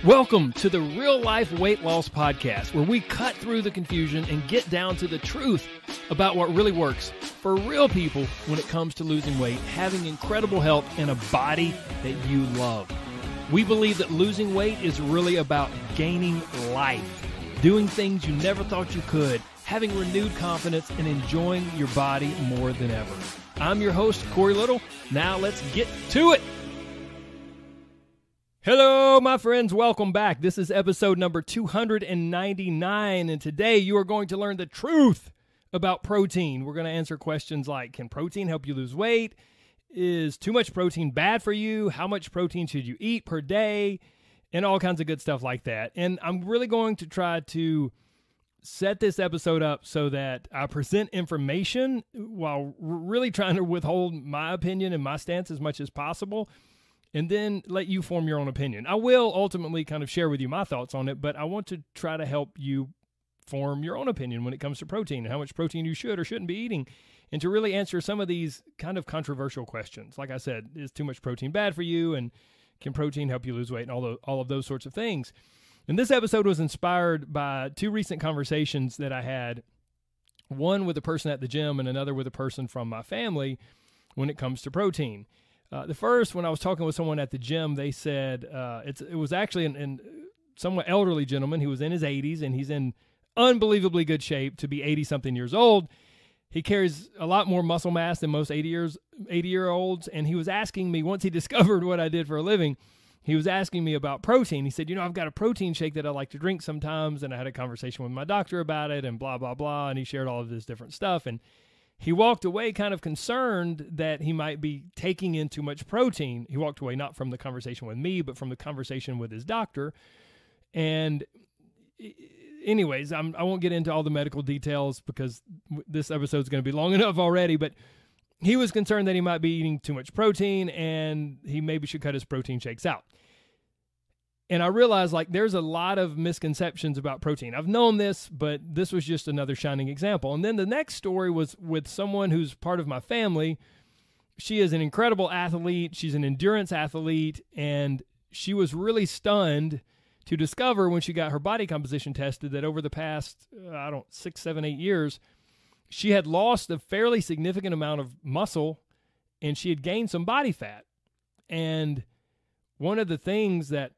Welcome to the Real Life Weight Loss Podcast, where we cut through the confusion and get down to the truth about what really works for real people when it comes to losing weight, having incredible health, and a body that you love. We believe that losing weight is really about gaining life, doing things you never thought you could, having renewed confidence, and enjoying your body more than ever. I'm your host, Corey Little. Now let's get to it. Hello, my friends. Welcome back. This is episode number 299, and today you are going to learn the truth about protein. We're going to answer questions like, can protein help you lose weight? Is too much protein bad for you? How much protein should you eat per day? And all kinds of good stuff like that. And I'm really going to try to set this episode up so that I present information while really trying to withhold my opinion and my stance as much as possible, and then let you form your own opinion. I will ultimately kind of share with you my thoughts on it, but I want to try to help you form your own opinion when it comes to protein and how much protein you should or shouldn't be eating, and to really answer some of these kind of controversial questions. Like I said, is too much protein bad for you, and can protein help you lose weight, and all of those sorts of things. And this episode was inspired by two recent conversations that I had, one with a person at the gym and another with a person from my family when it comes to protein. The first, when I was talking with someone at the gym, they said it was actually a somewhat elderly gentleman. He was in his 80s, and he's in unbelievably good shape to be 80-something years old. He carries a lot more muscle mass than most 80-year-olds, and he was asking me, once he discovered what I did for a living, he was asking me about protein. He said, I've got a protein shake that I like to drink sometimes, and I had a conversation with my doctor about it, and blah, blah, blah, and he shared all of this different stuff, and he walked away kind of concerned that he might be taking in too much protein. He walked away not from the conversation with me, but from the conversation with his doctor. And anyways, I won't get into all the medical details because this episode is going to be long enough already, but he was concerned that he might be eating too much protein and he maybe should cut his protein shakes out. And I realized, there's a lot of misconceptions about protein. I've known this, but this was just another shining example. And then the next story was with someone who's part of my family. She is an incredible athlete. She's an endurance athlete, and she was really stunned to discover when she got her body composition tested that over the past, 6, 7, 8 years, she had lost a fairly significant amount of muscle, and she had gained some body fat. And one of the things that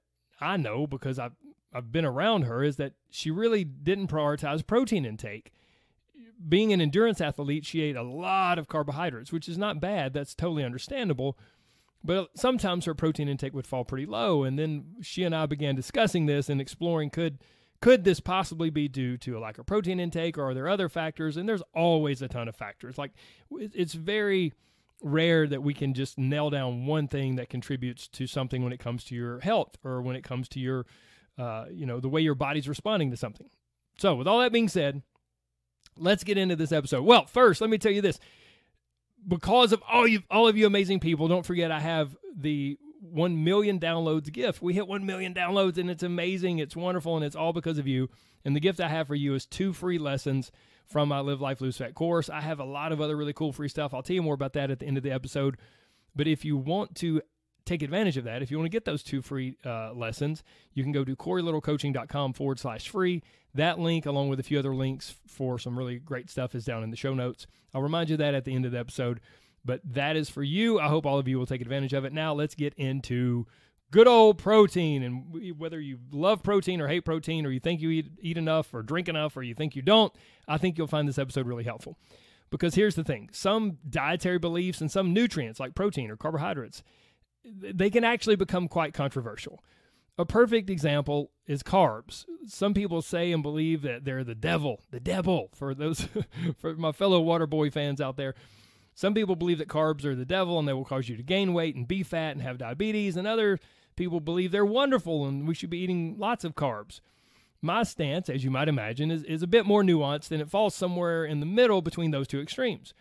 I know, because I've been around her, is that she really didn't prioritize protein intake. Being an endurance athlete, she ate a lot of carbohydrates, which is not bad. That's totally understandable. But sometimes her protein intake would fall pretty low. And then she and I began discussing this and exploring, could this possibly be due to a lack of protein intake, or are there other factors? And there's always a ton of factors. It's very rare that we can just nail down one thing that contributes to something when it comes to your health, or when it comes to your, the way your body's responding to something. So with all that being said, let's get into this episode. Well, first, let me tell you this. Because of all of you amazing people, don't forget I have the 1 million downloads gift. We hit 1 million downloads, and it's amazing. It's wonderful, and it's all because of you. And the gift I have for you is 2 free lessons from my Live Life Lose Fat course. I have a lot of other really cool free stuff. I'll tell you more about that at the end of the episode. But if you want to take advantage of that, if you want to get those 2 free lessons, you can go to CoreyLittleCoaching.com/free. That link, along with a few other links for some really great stuff, is down in the show notes. I'll remind you of that at the end of the episode. But that is for you. I hope all of you will take advantage of it. Now let's get into good old protein. And whether you love protein or hate protein, or you think you eat enough or drink enough, or you think you don't, I think you'll find this episode really helpful. Because here's the thing. Some dietary beliefs and some nutrients like protein or carbohydrates, they can actually become quite controversial. A perfect example is carbs. Some people say and believe that they're the devil, for those, for my fellow Waterboy fans out there. Some people believe that carbs are the devil and they will cause you to gain weight and be fat and have diabetes, and other people believe they're wonderful and we should be eating lots of carbs. My stance, as you might imagine, is a bit more nuanced, and it falls somewhere in the middle between those two extremes.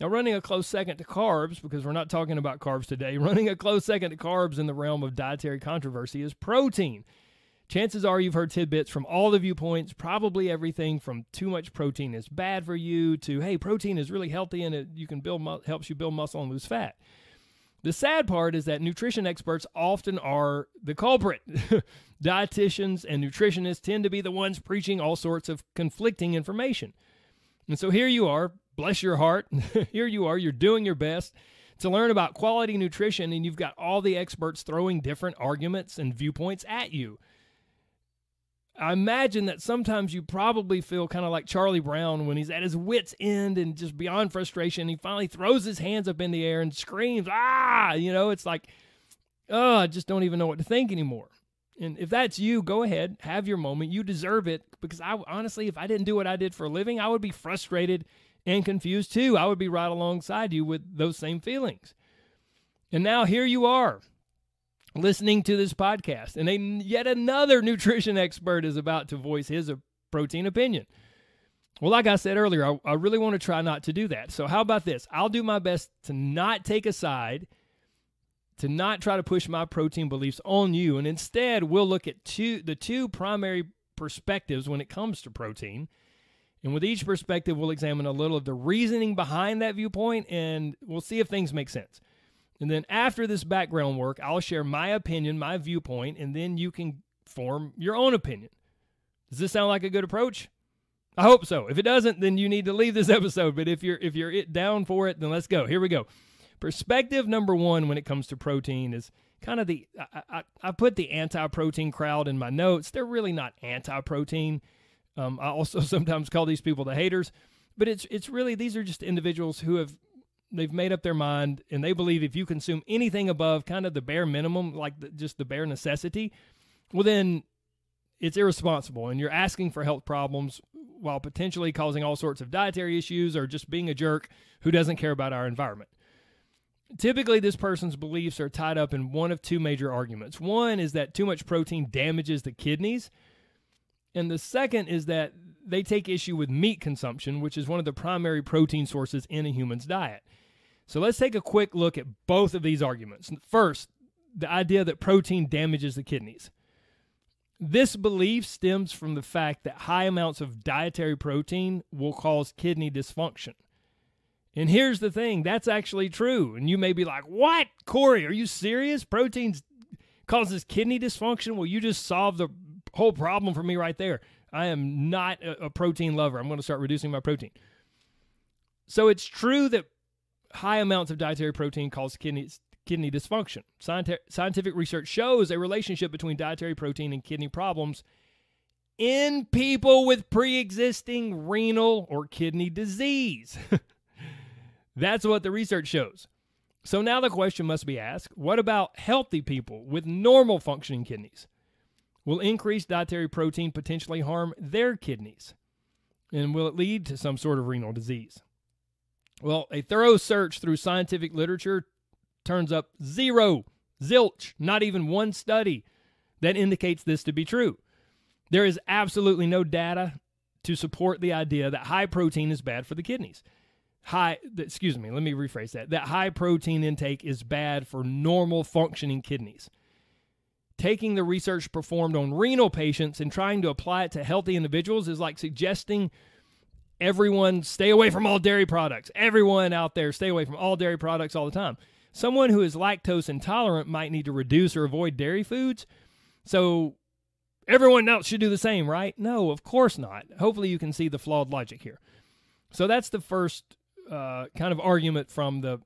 Now, running a close second to carbs, because we're not talking about carbs today, running a close second to carbs in the realm of dietary controversy is protein. Chances are you've heard tidbits from all the viewpoints, probably everything from too much protein is bad for you to, hey, protein is really healthy and it helps you build muscle and lose fat. The sad part is that nutrition experts often are the culprit. Dietitians and nutritionists tend to be the ones preaching all sorts of conflicting information. And so here you are, bless your heart, here you are, you're doing your best to learn about quality nutrition, and you've got all the experts throwing different arguments and viewpoints at you. I imagine that sometimes you probably feel kind of like Charlie Brown when he's at his wit's end and just beyond frustration. He finally throws his hands up in the air and screams, ah! It's like, oh, I just don't even know what to think anymore. And if that's you, go ahead, have your moment. You deserve it, because honestly, if I didn't do what I did for a living, I would be frustrated and confused too. I would be right alongside you with those same feelings. And now here you are, listening to this podcast, and yet another nutrition expert is about to voice his protein opinion. Well, like I said earlier, I really want to try not to do that. So how about this? I'll do my best to not take a side, to not try to push my protein beliefs on you, and instead we'll look at the two primary perspectives when it comes to protein. And with each perspective, we'll examine a little of the reasoning behind that viewpoint, and we'll see if things make sense. And then after this background work, I'll share my opinion, my viewpoint, and then you can form your own opinion. Does this sound like a good approach? I hope so. If it doesn't, then you need to leave this episode. But if you're down for it, then let's go. Here we go. Perspective number one when it comes to protein is kind of I put the anti-protein crowd in my notes. They're really not anti-protein. I also sometimes call these people the haters. But it's really, these are just individuals who they've made up their mind, and they believe if you consume anything above kind of the bare minimum, like just the bare necessity, well, then it's irresponsible, and you're asking for health problems while potentially causing all sorts of dietary issues or just being a jerk who doesn't care about our environment. Typically, this person's beliefs are tied up in one of two major arguments. One is that too much protein damages the kidneys, and the second is that they take issue with meat consumption, which is one of the primary protein sources in a human's diet. So let's take a quick look at both of these arguments. First, the idea that protein damages the kidneys. This belief stems from the fact that high amounts of dietary protein will cause kidney dysfunction. And here's the thing, that's actually true. And you may be like, what? Corey, are you serious? Protein causes kidney dysfunction? Well, you just solved the whole problem for me right there. I am not a protein lover. I'm going to start reducing my protein. So it's true that high amounts of dietary protein cause kidney dysfunction. Scientific research shows a relationship between dietary protein and kidney problems in people with pre-existing renal or kidney disease. That's what the research shows. So now the question must be asked, what about healthy people with normal functioning kidneys? Will increased dietary protein potentially harm their kidneys? And will it lead to some sort of renal disease? Well, a thorough search through scientific literature turns up zero, zilch, not even one study that indicates this to be true. There is absolutely no data to support the idea that high protein is bad for the kidneys. Let me rephrase that. That high protein intake is bad for normal functioning kidneys. Taking the research performed on renal patients and trying to apply it to healthy individuals is like suggesting everyone stay away from all dairy products. Everyone out there stay away from all dairy products all the time. Someone who is lactose intolerant might need to reduce or avoid dairy foods. So everyone else should do the same, right? No, of course not. Hopefully you can see the flawed logic here. So that's the first kind of argument from the,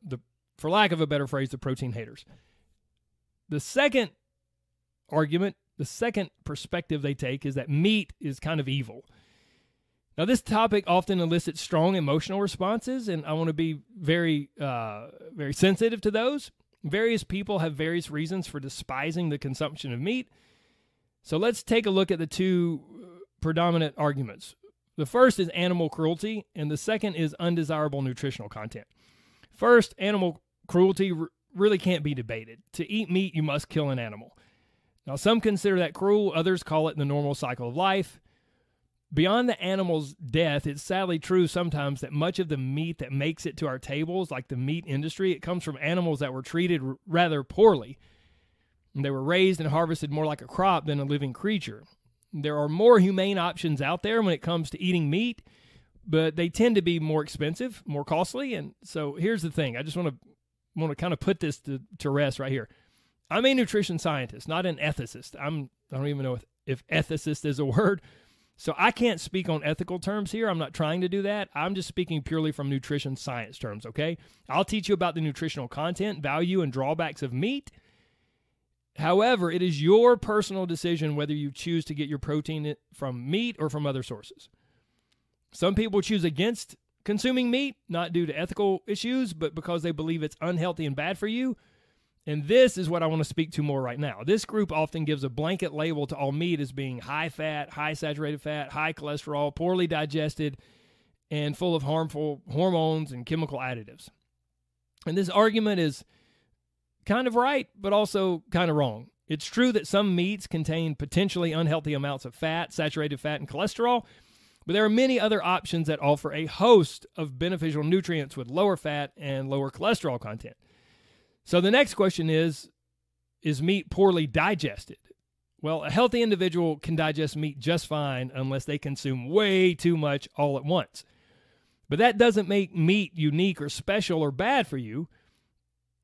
for lack of a better phrase, the protein haters. The second argument, the second perspective they take is that meat is kind of evil. Now, this topic often elicits strong emotional responses, and I want to be very, very sensitive to those. Various people have various reasons for despising the consumption of meat. So let's take a look at the two predominant arguments. The first is animal cruelty, and the second is undesirable nutritional content. First, animal cruelty really can't be debated. To eat meat, you must kill an animal. Now, some consider that cruel, others call it the normal cycle of life. Beyond the animal's death, it's sadly true sometimes that much of the meat that makes it to our tables, like the meat industry, it comes from animals that were treated rather poorly. They were raised and harvested more like a crop than a living creature. There are more humane options out there when it comes to eating meat, but they tend to be more expensive, more costly. And so here's the thing. I just want to want to kind of put this to rest right here. I'm a nutrition scientist, not an ethicist. I don't even know if ethicist is a word. So I can't speak on ethical terms here. I'm not trying to do that. I'm just speaking purely from nutrition science terms, okay? I'll teach you about the nutritional content, value, and drawbacks of meat. However, it is your personal decision whether you choose to get your protein from meat or from other sources. Some people choose against consuming meat, not due to ethical issues, but because they believe it's unhealthy and bad for you. And this is what I want to speak to more right now. This group often gives a blanket label to all meat as being high fat, high saturated fat, high cholesterol, poorly digested, and full of harmful hormones and chemical additives. And this argument is kind of right, but also kind of wrong. It's true that some meats contain potentially unhealthy amounts of fat, saturated fat, and cholesterol, but there are many other options that offer a host of beneficial nutrients with lower fat and lower cholesterol content. So the next question is meat poorly digested? Well, a healthy individual can digest meat just fine unless they consume way too much all at once. But that doesn't make meat unique or special or bad for you.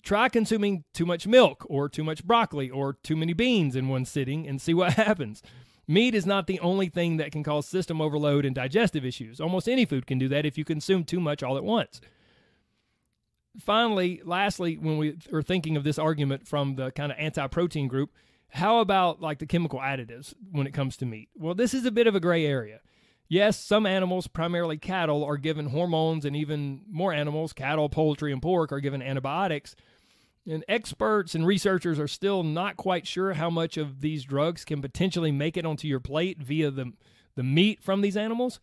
Try consuming too much milk or too much broccoli or too many beans in one sitting and see what happens. Meat is not the only thing that can cause system overload and digestive issues. Almost any food can do that if you consume too much all at once. Finally, lastly, when we are thinking of this argument from the kind of anti-protein group, how about like the chemical additives when it comes to meat? Well, this is a bit of a gray area. Yes, some animals, primarily cattle, are given hormones, and even more animals, cattle, poultry, and pork, are given antibiotics. And experts and researchers are still not quite sure how much of these drugs can potentially make it onto your plate via the meat from these animals.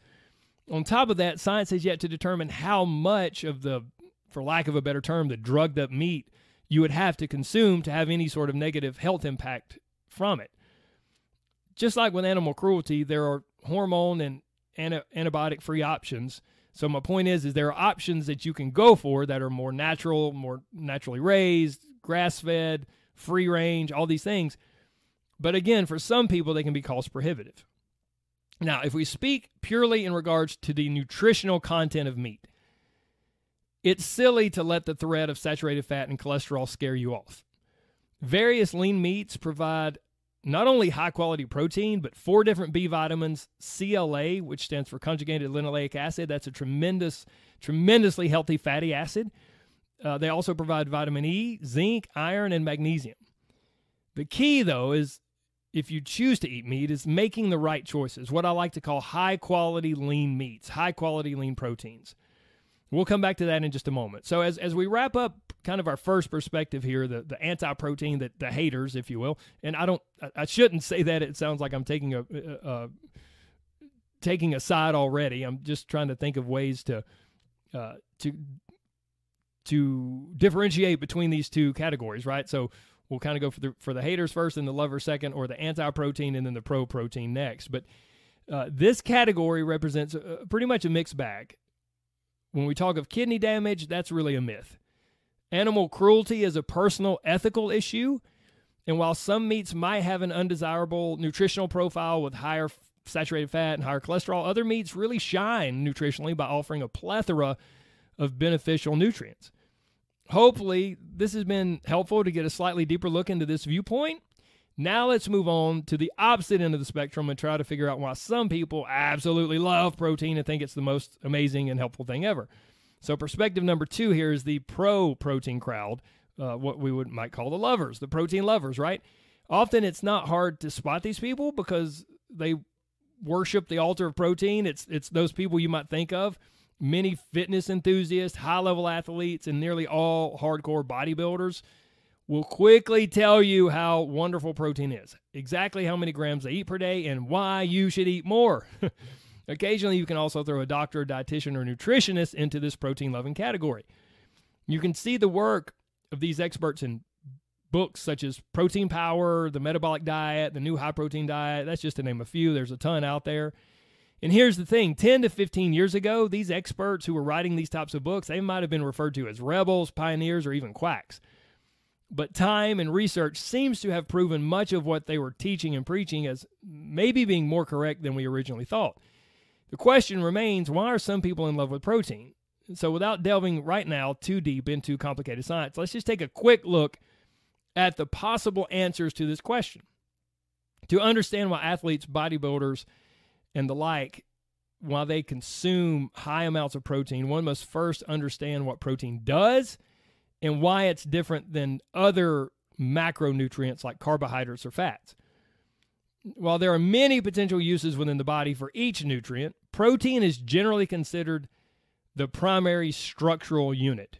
On top of that, science has yet to determine how much of the, for lack of a better term, the drugged up meat you would have to consume to have any sort of negative health impact from it. Just like with animal cruelty, there are hormone and antibiotic-free options. So my point is there are options that you can go for that are more natural, more naturally raised, grass-fed, free-range, all these things. But again, for some people, they can be cost prohibitive. Now, if we speak purely in regards to the nutritional content of meat, it's silly to let the threat of saturated fat and cholesterol scare you off. Various lean meats provide not only high-quality protein, but 4 different B vitamins, CLA, which stands for conjugated linoleic acid. That's a tremendously healthy fatty acid. They also provide vitamin E, zinc, iron, and magnesium. The key, though, is if you choose to eat meat, is making the right choices, what I like to call high-quality lean meats, high-quality lean proteins. We'll come back to that in just a moment. So as we wrap up kind of our first perspective here, the anti-protein, the haters, if you will, and I shouldn't say that. It sounds like I'm taking a side already. I'm just trying to think of ways to differentiate between these two categories, right? So we'll kind of go for the haters first and the lovers second, or the anti-protein and then the pro-protein next. But this category represents pretty much a mixed bag. When we talk of kidney damage, that's really a myth. Animal cruelty is a personal ethical issue, and while some meats might have an undesirable nutritional profile with higher saturated fat and higher cholesterol, other meats really shine nutritionally by offering a plethora of beneficial nutrients. Hopefully, this has been helpful to get a slightly deeper look into this viewpoint. Now let's move on to the opposite end of the spectrum and try to figure out why some people absolutely love protein and think it's the most amazing and helpful thing ever. So perspective number 2 here is the pro-protein crowd, what we might call the lovers, the protein lovers, right? Often it's not hard to spot these people because they worship the altar of protein. It's those people you might think of. Many fitness enthusiasts, high-level athletes, and nearly all hardcore bodybuilders will quickly tell you how wonderful protein is, exactly how many grams they eat per day, and why you should eat more. Occasionally, you can also throw a doctor, dietitian, or nutritionist into this protein-loving category. You can see the work of these experts in books such as Protein Power, The Metabolic Diet, The New High Protein Diet. That's just to name a few. There's a ton out there. And here's the thing, 10 to 15 years ago, these experts who were writing these types of books, they might have been referred to as rebels, pioneers, or even quacks. But time and research seems to have proven much of what they were teaching and preaching as maybe being more correct than we originally thought. The question remains, why are some people in love with protein? So without delving right now too deep into complicated science, let's just take a quick look at the possible answers to this question. To understand why athletes, bodybuilders, and the like, while they consume high amounts of protein, one must first understand what protein does and why it's different than other macronutrients like carbohydrates or fats. While there are many potential uses within the body for each nutrient, protein is generally considered the primary structural unit.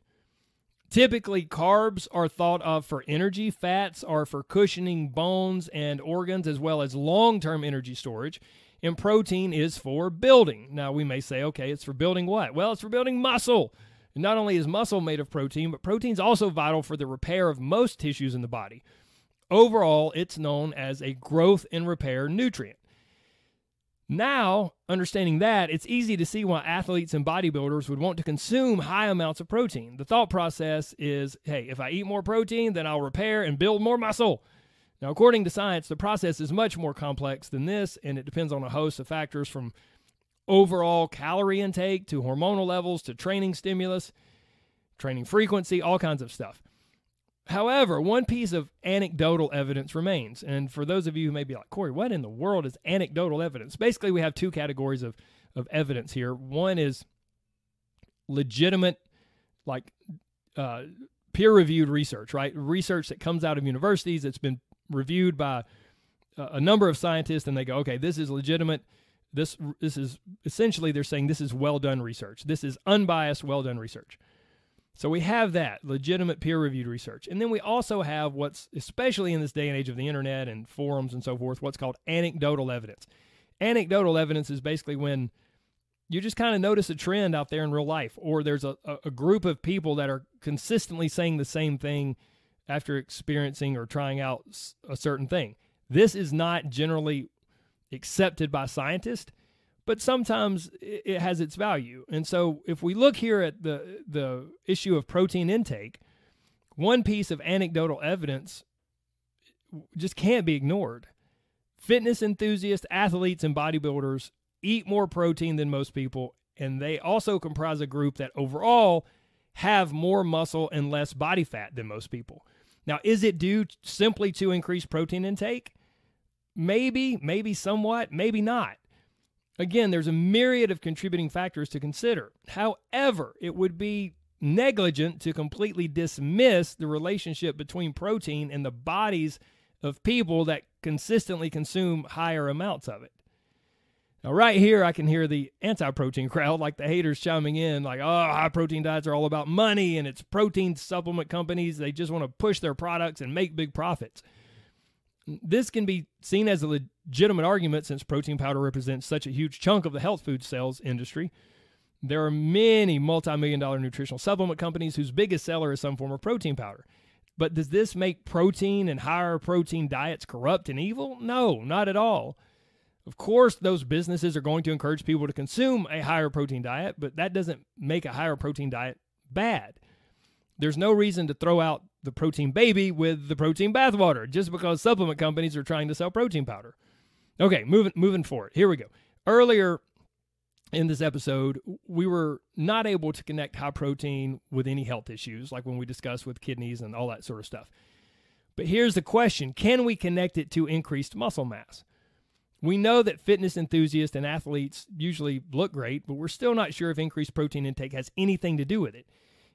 Typically, carbs are thought of for energy, fats are for cushioning bones and organs, as well as long-term energy storage, and protein is for building. Now, we may say, okay, it's for building what? Well, it's for building muscle. And not only is muscle made of protein, but protein is also vital for the repair of most tissues in the body. Overall, it's known as a growth and repair nutrient. Now, understanding that, it's easy to see why athletes and bodybuilders would want to consume high amounts of protein. The thought process is, hey, if I eat more protein, then I'll repair and build more muscle. Now, according to science, the process is much more complex than this, and it depends on a host of factors from overall calorie intake to hormonal levels to training stimulus, training frequency, all kinds of stuff. However, one piece of anecdotal evidence remains. And for those of you who may be like, Corey, what in the world is anecdotal evidence? Basically, we have two categories of evidence here. One is legitimate, like peer-reviewed research, right? Research that comes out of universities that's been reviewed by a number of scientists, and they go, okay, this is legitimate. This is essentially, they're saying this is well-done research. This is unbiased, well-done research. So we have that, legitimate peer-reviewed research. And then we also have what's, especially in this day and age of the internet and forums and so forth, what's called anecdotal evidence. Anecdotal evidence is basically when you just kind of notice a trend out there in real life, or there's a group of people that are consistently saying the same thing after experiencing or trying out a certain thing. This is not generally accepted by scientists, but sometimes it has its value. And so if we look here at the issue of protein intake, one piece of anecdotal evidence just can't be ignored. Fitness enthusiasts, athletes, and bodybuilders eat more protein than most people, and they also comprise a group that overall have more muscle and less body fat than most people. Now, is it due simply to increased protein intake? Maybe somewhat, maybe not. Again, there's a myriad of contributing factors to consider. However, it would be negligent to completely dismiss the relationship between protein and the bodies of people that consistently consume higher amounts of it. Now, right here, I can hear the anti-protein crowd, like the haters chiming in, like, oh, high-protein diets are all about money, and it's protein supplement companies. They just want to push their products and make big profits. This can be seen as a legitimate argument since protein powder represents such a huge chunk of the health food sales industry. There are many multi-million-dollar nutritional supplement companies whose biggest seller is some form of protein powder. But does this make protein and higher protein diets corrupt and evil? No, not at all. Of course, those businesses are going to encourage people to consume a higher protein diet, but that doesn't make a higher protein diet bad. There's no reason to throw out the protein baby with the protein bathwater just because supplement companies are trying to sell protein powder. Okay, moving forward. Here we go. Earlier in this episode, we were not able to connect high protein with any health issues, like when we discussed with kidneys and all that sort of stuff. But here's the question. Can we connect it to increased muscle mass? We know that fitness enthusiasts and athletes usually look great, but we're still not sure if increased protein intake has anything to do with it.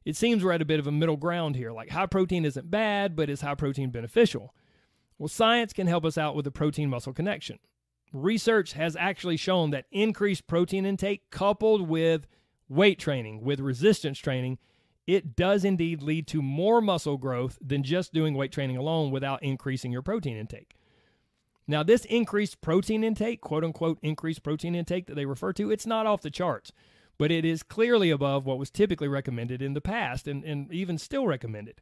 It seems we're at a bit of a middle ground here, like high protein isn't bad, but is high protein beneficial? Well, science can help us out with the protein-muscle connection. Research has actually shown that increased protein intake coupled with weight training, with resistance training, it does indeed lead to more muscle growth than just doing weight training alone without increasing your protein intake. Now, this increased protein intake, quote-unquote increased protein intake that they refer to, it's not off the charts, but it is clearly above what was typically recommended in the past and even still recommended.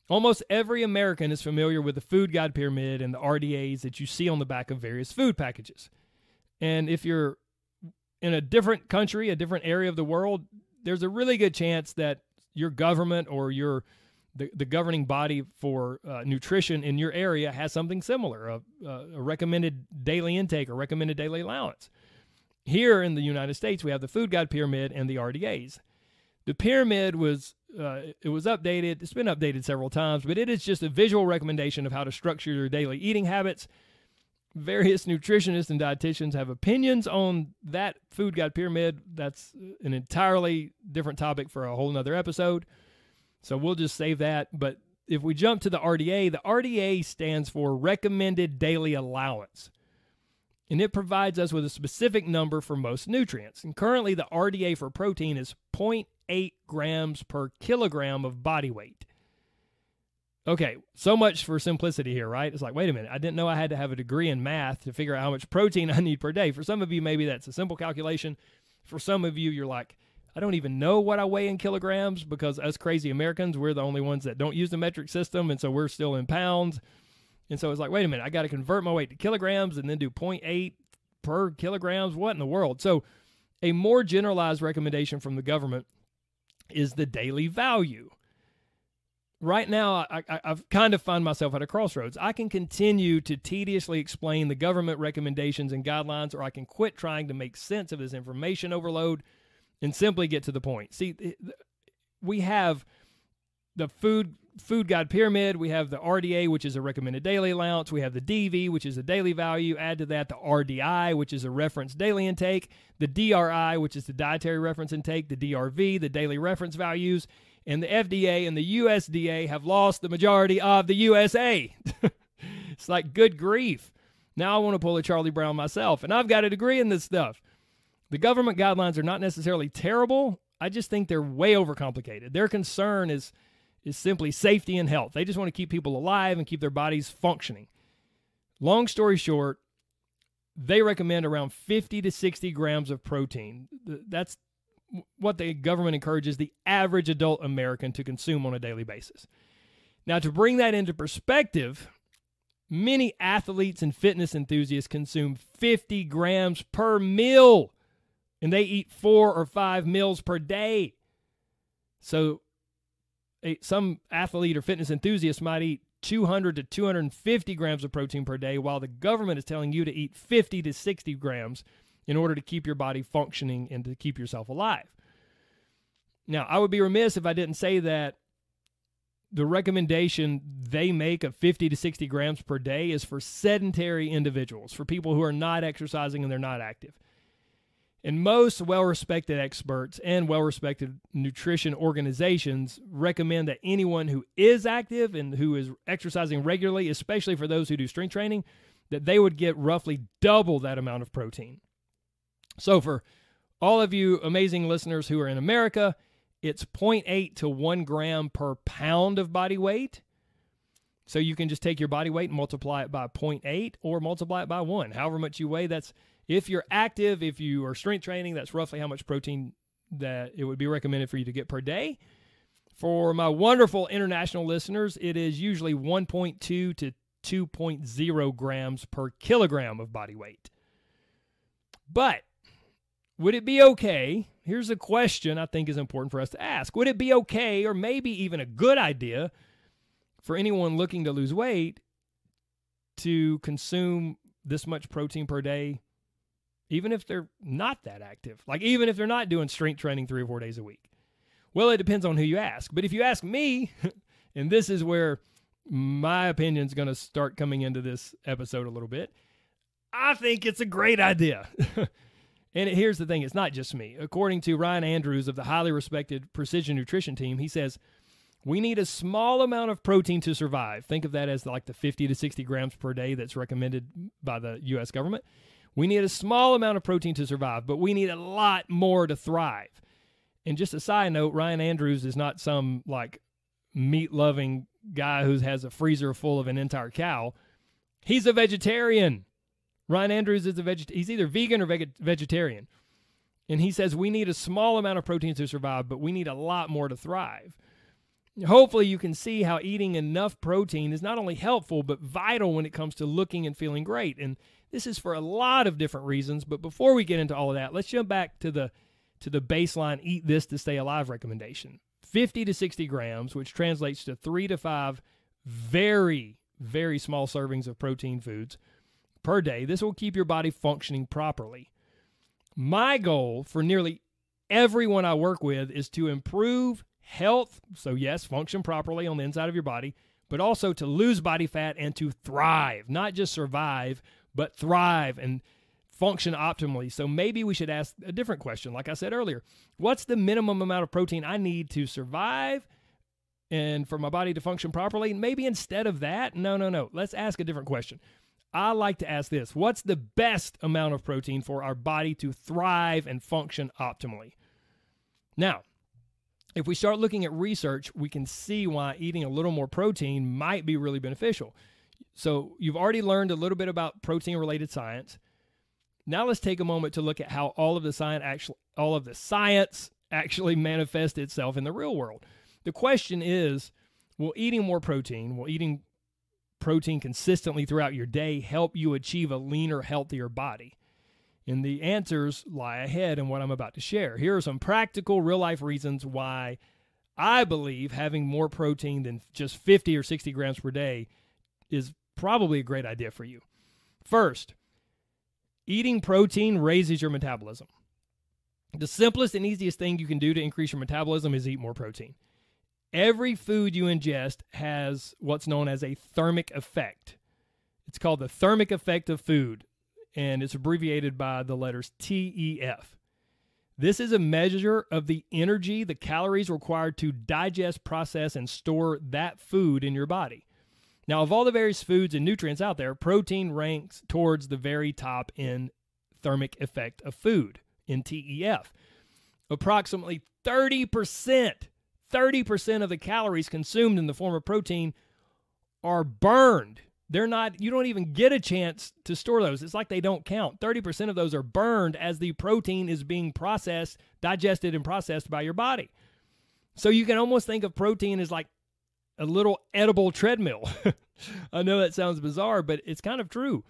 Almost every American is familiar with the food guide pyramid and the RDAs that you see on the back of various food packages. And if you're in a different country, a different area of the world, there's a really good chance that your government or the governing body for nutrition in your area has something similar, a recommended daily intake or recommended daily allowance. Here in the United States, we have the food guide pyramid and the RDAs. The pyramid was it was updated. It's been updated several times, but it is just a visual recommendation of how to structure your daily eating habits. Various nutritionists and dietitians have opinions on that food guide pyramid. That's an entirely different topic for a whole nother episode. So we'll just save that. But if we jump to the RDA stands for Recommended Daily Allowance. And it provides us with a specific number for most nutrients. And currently the RDA for protein is 0.8 grams per kilogram of body weight. Okay, so much for simplicity here, right? It's like, wait a minute, I didn't know I had to have a degree in math to figure out how much protein I need per day. For some of you, maybe that's a simple calculation. For some of you, you're like, I don't even know what I weigh in kilograms because us crazy Americans, we're the only ones that don't use the metric system, and so we're still in pounds. And so it's like, wait a minute, I got to convert my weight to kilograms and then do 0.8 per kilograms. What in the world? So a more generalized recommendation from the government is the daily value. Right now, I've kind of find myself at a crossroads. I can continue to tediously explain the government recommendations and guidelines, or I can quit trying to make sense of this information overload and simply get to the point. See, we have the food guide pyramid. We have the RDA, which is a recommended daily allowance. We have the DV, which is a daily value. Add to that the RDI, which is a reference daily intake. The DRI, which is the dietary reference intake. The DRV, the daily reference values. And the FDA and the USDA have lost the majority of the USA. It's like, good grief. Now I want to pull a Charlie Brown myself, and I've got a degree in this stuff. The government guidelines are not necessarily terrible. I just think they're way overcomplicated. Their concern is simply safety and health. They just want to keep people alive and keep their bodies functioning. Long story short, they recommend around 50 to 60 grams of protein. That's what the government encourages the average adult American to consume on a daily basis. Now, to bring that into perspective, many athletes and fitness enthusiasts consume 50 grams per meal, and they eat 4 or 5 meals per day. So some athlete or fitness enthusiast might eat 200 to 250 grams of protein per day, while the government is telling you to eat 50 to 60 grams in order to keep your body functioning and to keep yourself alive. Now, I would be remiss if I didn't say that the recommendation they make of 50 to 60 grams per day is for sedentary individuals, for people who are not exercising and they're not active. And most well-respected experts and well-respected nutrition organizations recommend that anyone who is active and who is exercising regularly, especially for those who do strength training, that they would get roughly double that amount of protein. So for all of you amazing listeners who are in America, it's 0.8 to 1 gram per pound of body weight. So you can just take your body weight and multiply it by 0.8 or multiply it by 1. However much you weigh, that's if you're active, if you are strength training, that's roughly how much protein that it would be recommended for you to get per day. For my wonderful international listeners, it is usually 1.2 to 2.0 grams per kilogram of body weight. But would it be okay? Here's a question I think is important for us to ask. Would it be okay, or maybe even a good idea, for anyone looking to lose weight to consume this much protein per day, even if they're not that active? Like, even if they're not doing strength training 3 or 4 days a week? Well, it depends on who you ask. But if you ask me, and this is where my opinion is going to start coming into this episode a little bit, I think it's a great idea. And here's the thing, it's not just me. According to Ryan Andrews of the highly respected Precision Nutrition team, he says, we need a small amount of protein to survive. Think of that as like the 50 to 60 grams per day that's recommended by the U.S. government. We need a small amount of protein to survive, but we need a lot more to thrive. And just a side note, Ryan Andrews is not some like meat-loving guy who has a freezer full of an entire cow. He's a vegetarian. Ryan Andrews is he's either vegan or vegetarian. And he says we need a small amount of protein to survive, but we need a lot more to thrive. Hopefully you can see how eating enough protein is not only helpful, but vital when it comes to looking and feeling great. And this is for a lot of different reasons. But before we get into all of that, let's jump back to the baseline eat this to stay alive recommendation. 50 to 60 grams, which translates to 3 to 5 very, very small servings of protein foods per day. This will keep your body functioning properly. My goal for nearly everyone I work with is to improve health. So yes, function properly on the inside of your body, but also to lose body fat and to thrive, not just survive, but thrive and function optimally. So maybe we should ask a different question. Like I said earlier, what's the minimum amount of protein I need to survive and for my body to function properly? Maybe instead of that, no. Let's ask a different question. I like to ask this: what's the best amount of protein for our body to thrive and function optimally? Now, if we start looking at research, we can see why eating a little more protein might be really beneficial. So you've already learned a little bit about protein-related science. Now let's take a moment to look at how all of the science actually manifests itself in the real world. The question is, will eating protein consistently throughout your day help you achieve a leaner, healthier body? And the answers lie ahead in what I'm about to share. Here are some practical, real-life reasons why I believe having more protein than just 50 or 60 grams per day is probably a great idea for you. First, eating protein raises your metabolism. The simplest and easiest thing you can do to increase your metabolism is eat more protein. Every food you ingest has what's known as a thermic effect. It's called the thermic effect of food, and it's abbreviated by the letters TEF. This is a measure of the energy, the calories required to digest, process, and store that food in your body. Now, of all the various foods and nutrients out there, protein ranks towards the very top in thermic effect of food, in TEF. Approximately 30% of the calories consumed in the form of protein are burned. You don't even get a chance to store those. It's like they don't count. 30% of those are burned as the protein is being digested and processed by your body. So you can almost think of protein as like a little edible treadmill. I know that sounds bizarre, but it's kind of true.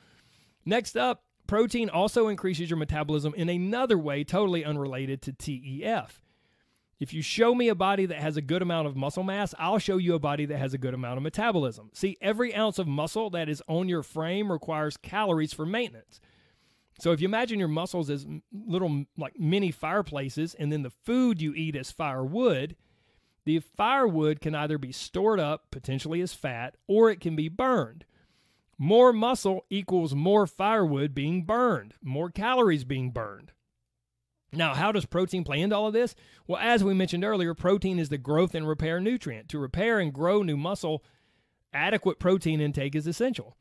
Next up, protein also increases your metabolism in another way totally unrelated to TEF. If you show me a body that has a good amount of muscle mass, I'll show you a body that has a good amount of metabolism. See, every ounce of muscle that is on your frame requires calories for maintenance. So if you imagine your muscles as little like mini fireplaces, and then the food you eat as firewood, the firewood can either be stored up, potentially as fat, or it can be burned. More muscle equals more firewood being burned, more calories being burned. Now, how does protein play into all of this? Well, as we mentioned earlier, protein is the growth and repair nutrient. To repair and grow new muscle, adequate protein intake is essential.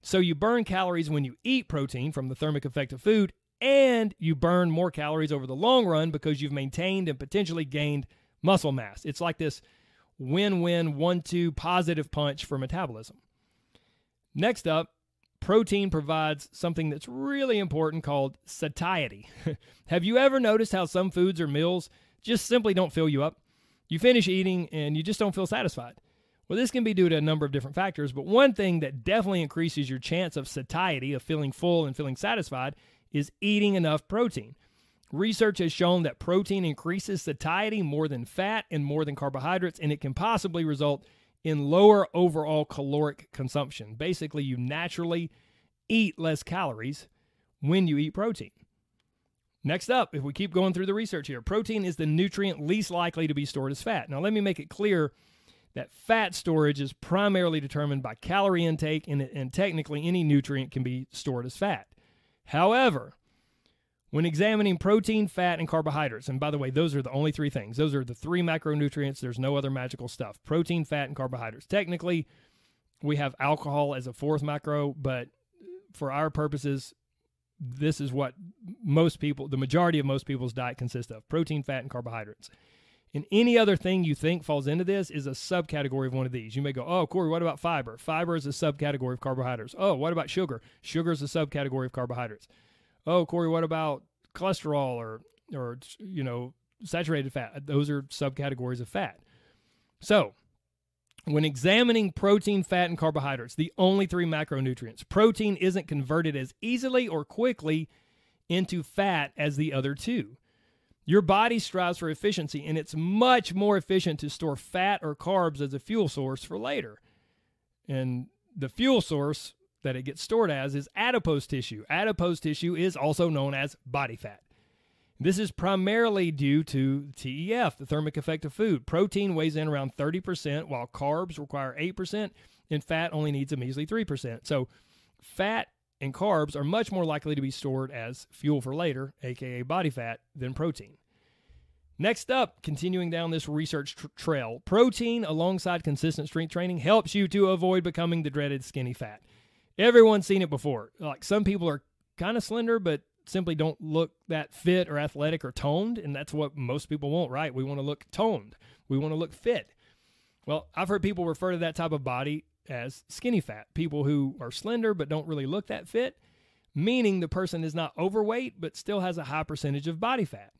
So you burn calories when you eat protein from the thermic effect of food, and you burn more calories over the long run because you've maintained and potentially gained muscle mass. It's like this win-win, 1-2 positive punch for metabolism. Next up, protein provides something that's really important called satiety. Have you ever noticed how some foods or meals just simply don't fill you up? You finish eating and you just don't feel satisfied. Well, this can be due to a number of different factors, but one thing that definitely increases your chance of satiety, of feeling full and feeling satisfied, is eating enough protein. Research has shown that protein increases satiety more than fat and more than carbohydrates, and it can possibly result in lower overall caloric consumption. Basically, you naturally eat less calories when you eat protein. Next up, if we keep going through the research here, protein is the nutrient least likely to be stored as fat. Now, let me make it clear that fat storage is primarily determined by calorie intake, and technically any nutrient can be stored as fat. However, when examining protein, fat, and carbohydrates, and by the way, those are the only three things. Those are the three macronutrients. There's no other magical stuff. Protein, fat, and carbohydrates. Technically, we have alcohol as a fourth macro, but for our purposes, this is what the majority of most people's diet consists of: protein, fat, and carbohydrates. And any other thing you think falls into this is a subcategory of one of these. You may go, oh, Corey, what about fiber? Fiber is a subcategory of carbohydrates. Oh, what about sugar? Sugar is a subcategory of carbohydrates. Oh, Corey, what about cholesterol or saturated fat? Those are subcategories of fat. So, when examining protein, fat, and carbohydrates, the only three macronutrients, protein isn't converted as easily or quickly into fat as the other two. Your body strives for efficiency, and it's much more efficient to store fat or carbs as a fuel source for later. And the fuel source that it gets stored as is adipose tissue. Adipose tissue is also known as body fat. This is primarily due to TEF, the thermic effect of food. Protein weighs in around 30%, while carbs require 8%, and fat only needs a measly 3%. So fat and carbs are much more likely to be stored as fuel for later, aka body fat, than protein. Next up, continuing down this research trail, protein alongside consistent strength training helps you to avoid becoming the dreaded skinny fat. Everyone's seen it before. Like, some people are kind of slender, but simply don't look that fit or athletic or toned, and that's what most people want, right? We want to look toned. We want to look fit. Well, I've heard people refer to that type of body as skinny fat, people who are slender but don't really look that fit, meaning the person is not overweight but still has a high percentage of body fat.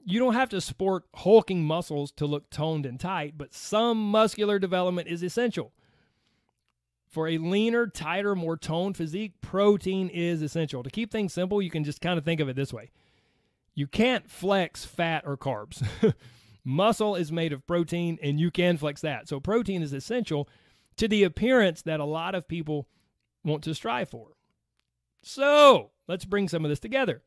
You don't have to sport hulking muscles to look toned and tight, but some muscular development is essential. For a leaner, tighter, more toned physique, protein is essential. To keep things simple, you can just kind of think of it this way. You can't flex fat or carbs. Muscle is made of protein, and you can flex that. So protein is essential to the appearance that a lot of people want to strive for. So let's bring some of this together.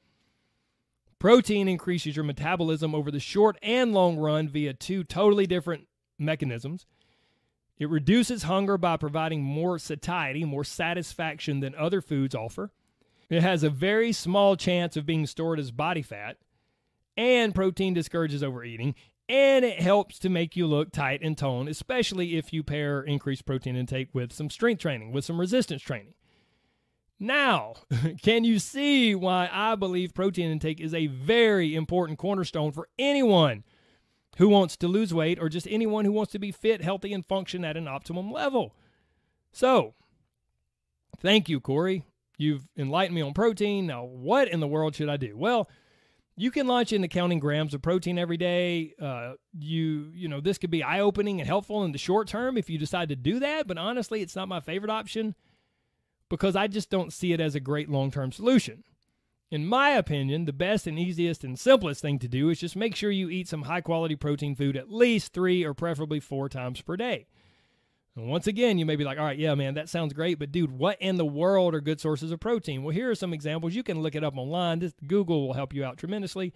Protein increases your metabolism over the short and long run via two totally different mechanisms. It reduces hunger by providing more satiety, more satisfaction than other foods offer. It has a very small chance of being stored as body fat, and protein discourages overeating, and it helps to make you look tight and toned, especially if you pair increased protein intake with some strength training, with some resistance training. Now, can you see why I believe protein intake is a very important cornerstone for anyone who wants to lose weight or just anyone who wants to be fit, healthy, and function at an optimum level? So, thank you, Corey. You've enlightened me on protein. Now, what in the world should I do? Well, you can launch into counting grams of protein every day. This could be eye-opening and helpful in the short term if you decide to do that, but honestly, it's not my favorite option because I just don't see it as a great long-term solution. In my opinion, the best and easiest and simplest thing to do is just make sure you eat some high-quality protein food at least 3 or preferably 4 times per day. And once again, you may be like, all right, yeah, man, that sounds great, but dude, what in the world are good sources of protein? Well, here are some examples. You can look it up online. Google will help you out tremendously.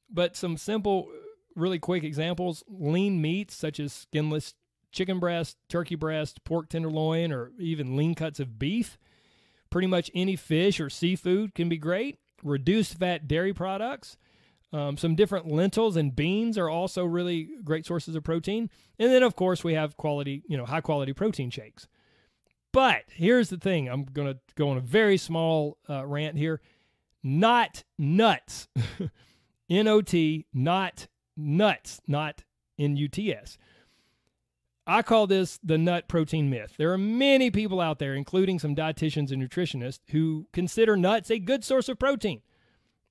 But some simple, really quick examples: lean meats such as skinless chicken breast, turkey breast, pork tenderloin, or even lean cuts of beef. Pretty much any fish or seafood can be great. Reduced fat dairy products. Some different lentils and beans are also really great sources of protein. And then, of course, we have high quality protein shakes. But here's the thing. I'm going to go on a very small rant here. Not nuts. N-O-T, not nuts, not N-U-T-S. I call this the nut protein myth. There are many people out there, including some dietitians and nutritionists, who consider nuts a good source of protein.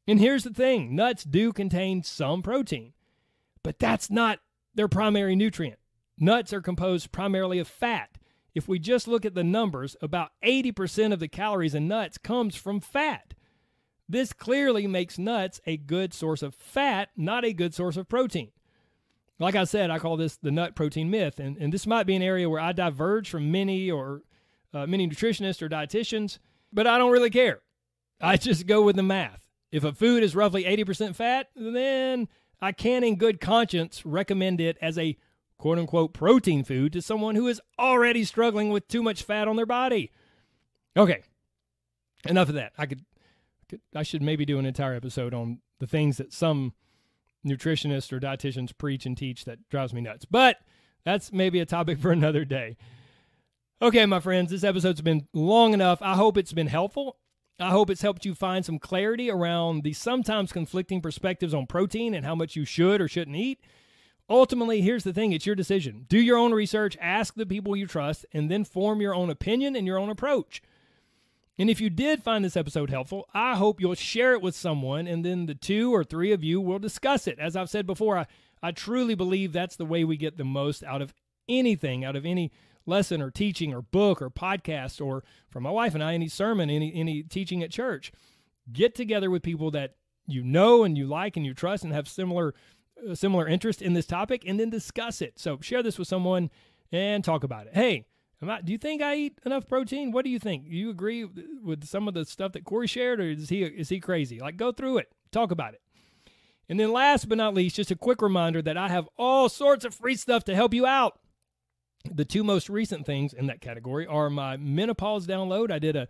And here's the thing. Nuts do contain some protein, but that's not their primary nutrient. Nuts are composed primarily of fat. If we just look at the numbers, about 80% of the calories in nuts comes from fat. This clearly makes nuts a good source of fat, not a good source of protein. Like I said, I call this the nut protein myth, and this might be an area where I diverge from many nutritionists or dietitians, but I don't really care. I just go with the math. If a food is roughly 80% fat, then I can in good conscience recommend it as a quote-unquote protein food to someone who is already struggling with too much fat on their body. Okay, enough of that. I should maybe do an entire episode on the things that some nutritionists or dietitians preach and teach that drives me nuts. But that's maybe a topic for another day. Okay, my friends, this episode's been long enough. I hope it's been helpful. I hope it's helped you find some clarity around the sometimes conflicting perspectives on protein and how much you should or shouldn't eat. Ultimately, here's the thing. It's your decision. Do your own research, ask the people you trust, and then form your own opinion and your own approach. And if you did find this episode helpful, I hope you'll share it with someone, and then the 2 or 3 of you will discuss it. As I've said before, I truly believe that's the way we get the most out of anything, out of any lesson or teaching or book or podcast, or for my wife and I, any sermon, any teaching at church. Get together with people that you know and you like and you trust and have similar interest in this topic, and then discuss it. So share this with someone and talk about it. Hey, do you think I eat enough protein? What do you think? Do you agree with some of the stuff that Corey shared, or is he crazy? Like, go through it. Talk about it. And then last but not least, just a quick reminder that I have all sorts of free stuff to help you out. The two most recent things in that category are my menopause download. I did a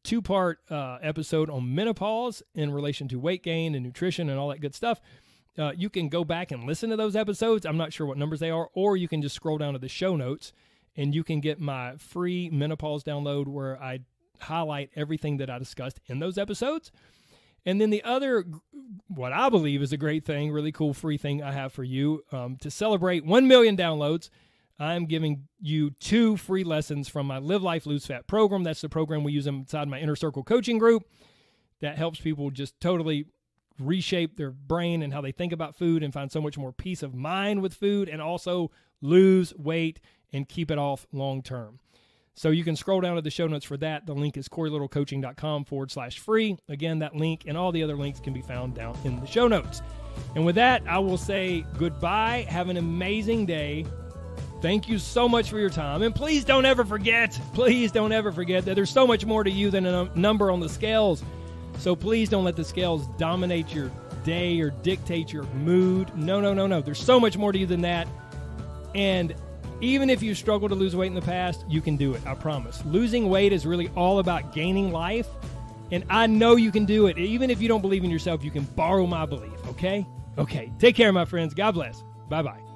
2-part episode on menopause in relation to weight gain and nutrition and all that good stuff. You can go back and listen to those episodes. I'm not sure what numbers they are, or you can just scroll down to the show notes and you can get my free menopause download where I highlight everything that I discussed in those episodes. And then the other, what I believe is a great thing, really cool free thing I have for you, to celebrate 1 million downloads, I'm giving you 2 free lessons from my Live Life Lose Fat program. That's the program we use inside my Inner Circle coaching group that helps people just totally reshape their brain and how they think about food and find so much more peace of mind with food, and also lose weight and keep it off long term. So you can scroll down to the show notes for that. The link is CoreyLittleCoaching.com/free. Again, that link and all the other links can be found down in the show notes. And with that, I will say goodbye. Have an amazing day. Thank you so much for your time. And please don't ever forget that there's so much more to you than a number on the scales. So please don't let the scales dominate your day or dictate your mood. No. There's so much more to you than that. And even if you struggled to lose weight in the past, you can do it, I promise. Losing weight is really all about gaining life, and I know you can do it. Even if you don't believe in yourself, you can borrow my belief, okay? Okay, take care, my friends. God bless. Bye-bye.